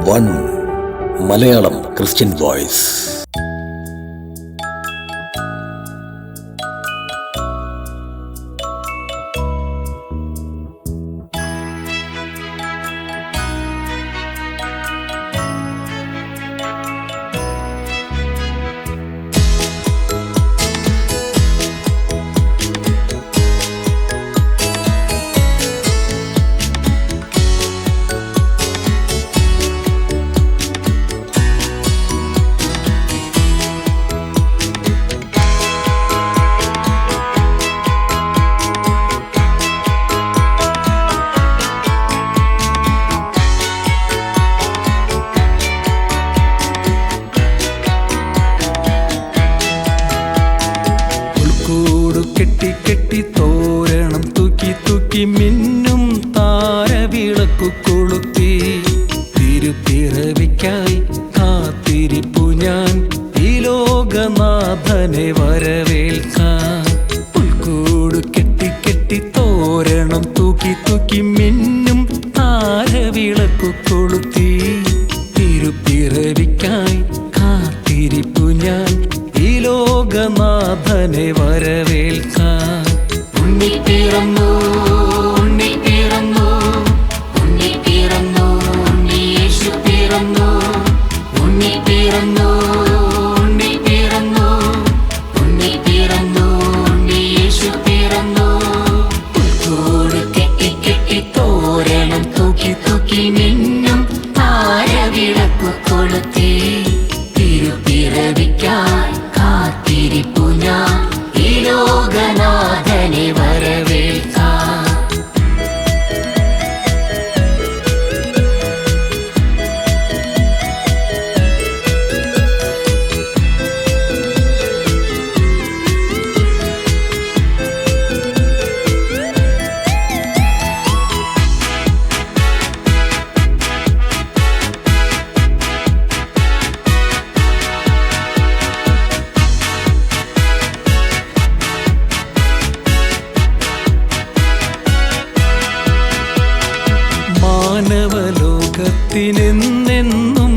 One Malayalam Christian voice. കെട്ടി കെട്ടി തോരണം തൂക്കി തൂക്കി മിന്നും താരവിളക്കു കൊളുത്തി തിരുപ്പിറവിക്കായി കാത്തിരിപ്പു ഞാൻ ഈ ലോകനാഥനെ വരവേൽക്കാൻ. പുൽക്കൂട് കെട്ടി കെട്ടി തോരണം തൂക്കി തൂക്കി മിന്നും താരവിളക്കു കൊളുത്തി തിരുപ്പിറവിക്കായി കാത്തിരിപ്പു ഞാൻ ഈ ലോകനാഥനെ വരവേൽക്കാൻ. ഉണ്ണി പിറന്നു ഉണ്ണി പിറന്നു ഉണ്ണി പിറന്നു ഉണ്ണി യേശു പിറന്നു. ഉണ്ണി പിറന്നു ഉണ്ണി പിറന്നു ഉണ്ണി പിറന്നു ഉണ്ണി യേശു പിറന്നു. പുൽക്കൂട് കെട്ടി കെട്ടി തോരണം തൂക്കി തൂക്കി മിന്നും താരവിളക്കു കൊളുത്തി തിരുപ്പിറവിക്കായി കാത്തിരിപ്പു ഞാൻ ഈ ലോകനാഥനെ വരവേൽക്കാൻ. മാനവലോകത്തിനെന്നെന്നും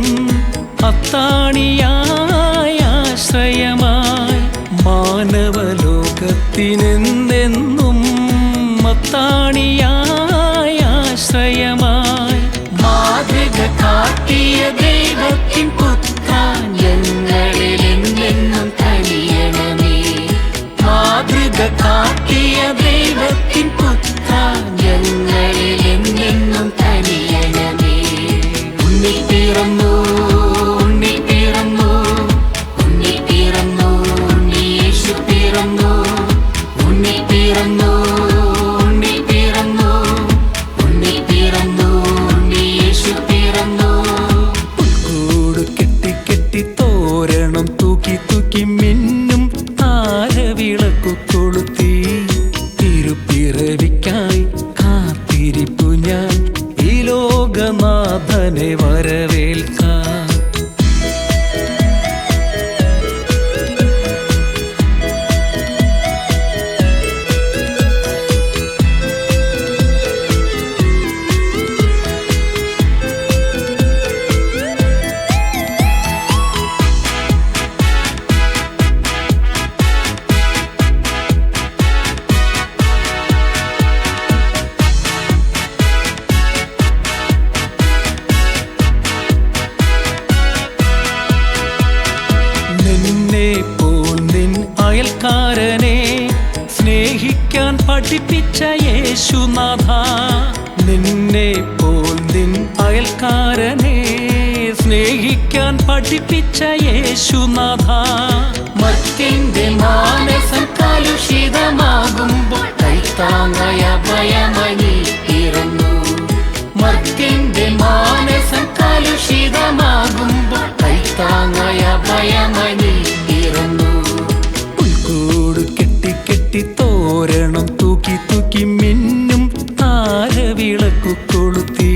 അത്താണിയായ ആശ്രയമായി. മാനവലോകത്തിനെന്നെന്നും അത്താണിയായ ആശ്രയമായി. മാതൃക കാട്ടിയ ദൈവത്തിൻ പുത്രൻ ഞങ്ങളിൽ എന്നെന്നും കനിയണമേ. മാതൃക കാട്ടിയ ദൈവത്തിൻ പുത്രൻ ഞങ്ങളിൽ എന്നെന്നും കനിയണമേ. ഉണ്ണി പിറന്നു ഉണ്ണി പിറന്നു ഉണ്ണി പിറന്നു ഉണ്ണി യേശു പിറന്നു. ഉണ്ണി പിറന്നു ഉണ്ണി പിറന്നു ഉണ്ണി പിറന്നു ഉണ്ണി യേശു പിറന്നു. പുൽക്കൂട് കെട്ടി കെട്ടി തോരണം തൂക്കി തൂക്കി മിന്നും താരവിളക്കു കൊളുത്തി തിരുപ്പിറവിക്കായി കാത്തിരിപ്പു ഞാൻ ഈ ലോകനാഥനെ വരവേൽക്കാൻ. അയൽക്കാരനെ സ്നേഹിക്കാൻ പഠിപ്പിച്ച യേശുനാഥ. നിന്നെ പോൽ നിൻ അയൽക്കാരനെ സ്നേഹിക്കാൻ പഠിപ്പിച്ച യേശുനാഥ. മർത്യന്റെ മാനസം കലുഷിതമാകുമ്പോൾ കൈത്താങ്ങായ ഭയമണി പിറന്നു. മർത്യന്റെ മാനസം കലുഷിതമാകുമ്പോൾ കൈത്താങ്ങായ ഭയമണി പിറന്നു. പുൽക്കൂട് കെട്ടി കെട്ടി തോരണം തൂക്കി തൂക്കി മിന്നും താരവിളക്കു കൊളുത്തി